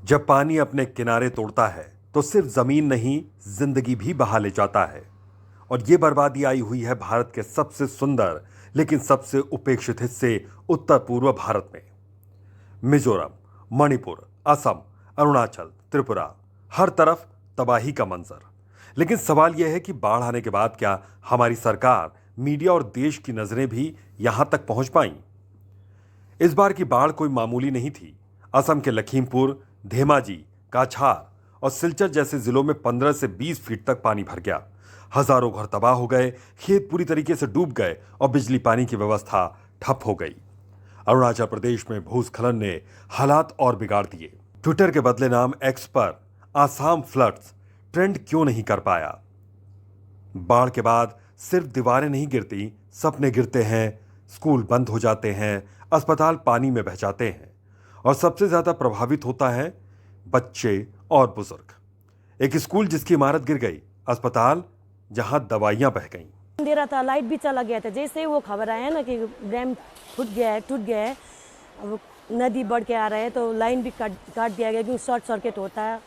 जब पानी अपने किनारे तोड़ता है तो सिर्फ जमीन नहीं, जिंदगी भी बहा ले जाता है। और ये बर्बादी आई हुई है भारत के सबसे सुंदर लेकिन सबसे उपेक्षित हिस्से उत्तर पूर्व भारत में। मिजोरम, मणिपुर, असम, अरुणाचल, त्रिपुरा, हर तरफ तबाही का मंजर। लेकिन सवाल यह है कि बाढ़ आने के बाद क्या हमारी सरकार, मीडिया और देश की नजरें भी यहां तक पहुंच पाईं? इस बार की बाढ़ कोई मामूली नहीं थी। असम के लखीमपुर, धेमाजी, काछार और सिलचर जैसे जिलों में 15 से 20 फीट तक पानी भर गया। हजारों घर तबाह हो गए, खेत पूरी तरीके से डूब गए और बिजली पानी की व्यवस्था ठप हो गई। अरुणाचल प्रदेश में भूस्खलन ने हालात और बिगाड़ दिए। ट्विटर के बदले नाम एक्स पर आसाम फ्लड्स ट्रेंड क्यों नहीं कर पाया? बाढ़ के बाद सिर्फ दीवारें नहीं गिरती, सपने गिरते हैं, स्कूल बंद हो जाते हैं, अस्पताल पानी में बह जाते हैं और सबसे ज्यादा प्रभावित होता है बच्चे और बुजुर्ग। एक स्कूल जिसकी इमारत गिर गई, अस्पताल जहां दवाइयां बह गईं। अंधेरा था, लाइट भी चला गया था। जैसे वो खबर आया ना कि डैम टूट गया है, अब नदी बढ़ के आ रहा है तो लाइन भी काट दिया गया क्योंकि शॉर्ट सर्किट होता है।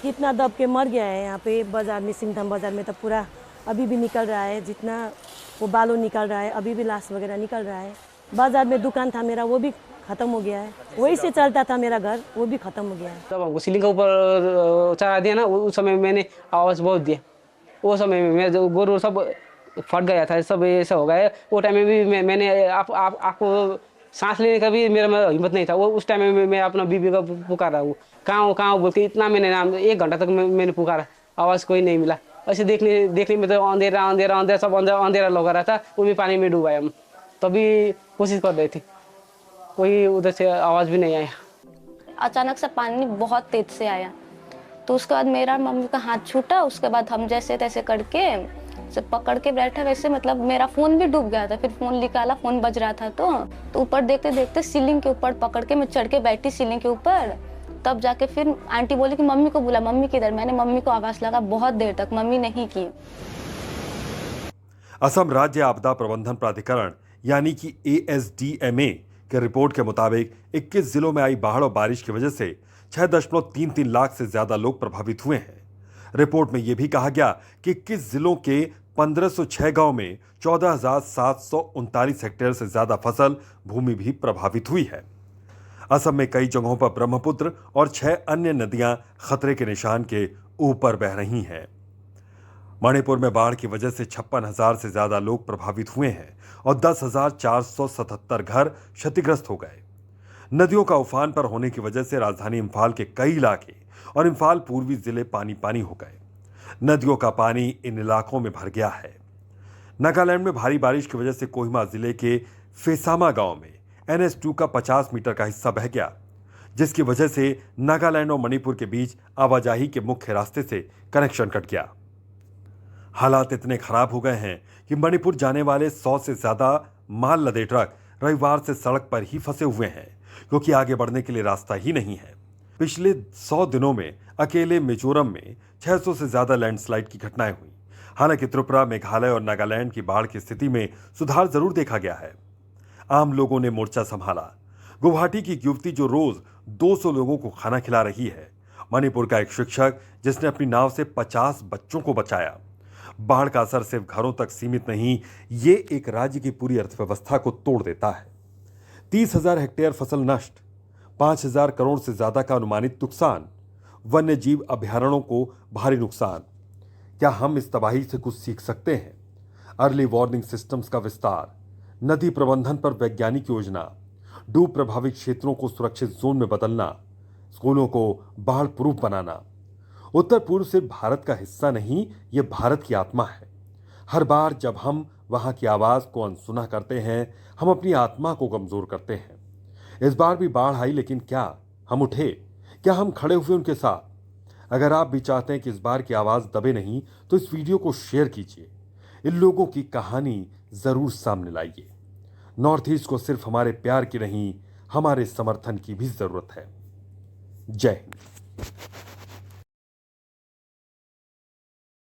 कितना दब के मर गया है यहाँ पे बाजार में, सिंघम बाजार में तो पूरा अभी भी निकल रहा है, जितना वो बालू निकल रहा है, अभी भी लाश वगैरह निकल रहा है। बाजार में दुकान था मेरा, वो भी खत्म हो गया है। वही से चलता था मेरा घर, वो भी खत्म हो गया है। तब हमको सीलिंग के ऊपर चढ़ा दिया ना, उस समय मैंने आवाज़ बहुत दिया। वो समय में मेरा जो गोरू सब फट गया था, सब ऐसा हो गया। वो टाइम में भी मैंने आपको सांस लेने का भी मेरा में हिम्मत नहीं था। वो उस टाइम में मैं अपना बीबी का पुकारा हूँ, कहाँ बोल के इतना मैंने नाम 1 घंटा तक मैंने पुकारा, आवाज़ कोई नहीं मिला। ऐसे देखने में तो अंधेरा सब अंधेरा लगा रहा था। वो भी पानी में डूबा हम, तभी कोशिश कर रहे थे, कोई उधर से आवाज़ भी नहीं आया। अचानक से पानी बहुत तेज से आया, तो उसके बाद मेरा मम्मी का हाथ छूटा। उसके बाद हम जैसे तैसे करके से पकड़ के बैठा, वैसे मतलब मेरा फ़ोन भी डूब गया था। फिर फ़ोन निकाला, फ़ोन बज रहा था तो ऊपर देखते देखते सीलिंग के ऊपर पकड़ के मैं चढ़ के बैठी सीलिंग के ऊपर। तब जाके फिर आंटी बोली कि मम्मी को बुला, मम्मी किधर? मैंने मम्मी को आवाज़ लगा, बहुत देर तक मम्मी नहीं की। असम राज्य आपदा प्रबंधन प्राधिकरण यानी कि ASDMA के रिपोर्ट के मुताबिक 21 जिलों में आई बाढ़ और बारिश की वजह से 6.33 लाख से ज्यादा लोग प्रभावित हुए हैं। रिपोर्ट में यह भी कहा गया कि 21 जिलों के 1506 गांव में 14,739 हेक्टेयर से ज्यादा फसल भूमि भी प्रभावित हुई है। असम में कई जगहों पर ब्रह्मपुत्र और 6 अन्य नदियां खतरे के निशान के ऊपर बह रही हैं। मणिपुर में बाढ़ की वजह से 56,000 से ज्यादा लोग प्रभावित हुए हैं और 10,477 घर क्षतिग्रस्त हो गए। नदियों का उफान पर होने की वजह से राजधानी इंफाल के कई इलाके और इंफाल पूर्वी जिले पानी पानी हो गए। नदियों का पानी इन इलाकों में भर गया है। नागालैंड में भारी बारिश की वजह से कोहिमा जिले के फेसामा गांव में NH2 का 50 मीटर का हिस्सा बह गया, जिसकी वजह से नागालैंड और मणिपुर के बीच आवाजाही के मुख्य रास्ते से कनेक्शन कट गया। हालात इतने खराब हो गए हैं कि मणिपुर जाने वाले 100 से ज्यादा माल लदे ट्रक रविवार से सड़क पर ही फंसे हुए हैं, क्योंकि आगे बढ़ने के लिए रास्ता ही नहीं है। पिछले 100 दिनों में अकेले मिजोरम में 600 से ज्यादा लैंडस्लाइड की घटनाएं हुई। हालांकि त्रिपुरा, मेघालय और नागालैंड की बाढ़ की स्थिति में सुधार जरूर देखा गया है। आम लोगों ने मोर्चा संभाला। गुवाहाटी की एक युवती जो रोज 200 लोगों को खाना खिला रही है। मणिपुर का एक शिक्षक जिसने अपनी नाव से 50 बच्चों को बचाया। बाढ़ का असर सिर्फ घरों तक सीमित नहीं, ये एक राज्य की पूरी अर्थव्यवस्था को तोड़ देता है। 30,000 हेक्टेयर फसल नष्ट, 5,000 करोड़ से ज्यादा का अनुमानित नुकसान, वन्य जीव अभयारण्यों को भारी नुकसान। क्या हम इस तबाही से कुछ सीख सकते हैं? अर्ली वार्निंग सिस्टम्स का विस्तार, नदी प्रबंधन पर वैज्ञानिक योजना, डूब प्रभावित क्षेत्रों को सुरक्षित जोन में बदलना, स्कूलों को बाढ़ प्रूफ बनाना। उत्तर पूर्व सिर्फ भारत का हिस्सा नहीं, ये भारत की आत्मा है। हर बार जब हम वहां की आवाज को अनसुना करते हैं, हम अपनी आत्मा को कमजोर करते हैं। इस बार भी बाढ़ आई, लेकिन क्या हम उठे? क्या हम खड़े हुए उनके साथ? अगर आप भी चाहते हैं कि इस बार की आवाज दबे नहीं, तो इस वीडियो को शेयर कीजिए। इन लोगों की कहानी जरूर सामने लाइए। नॉर्थ ईस्ट को सिर्फ हमारे प्यार की नहीं, हमारे समर्थन की भी जरूरत है। जय हिंद।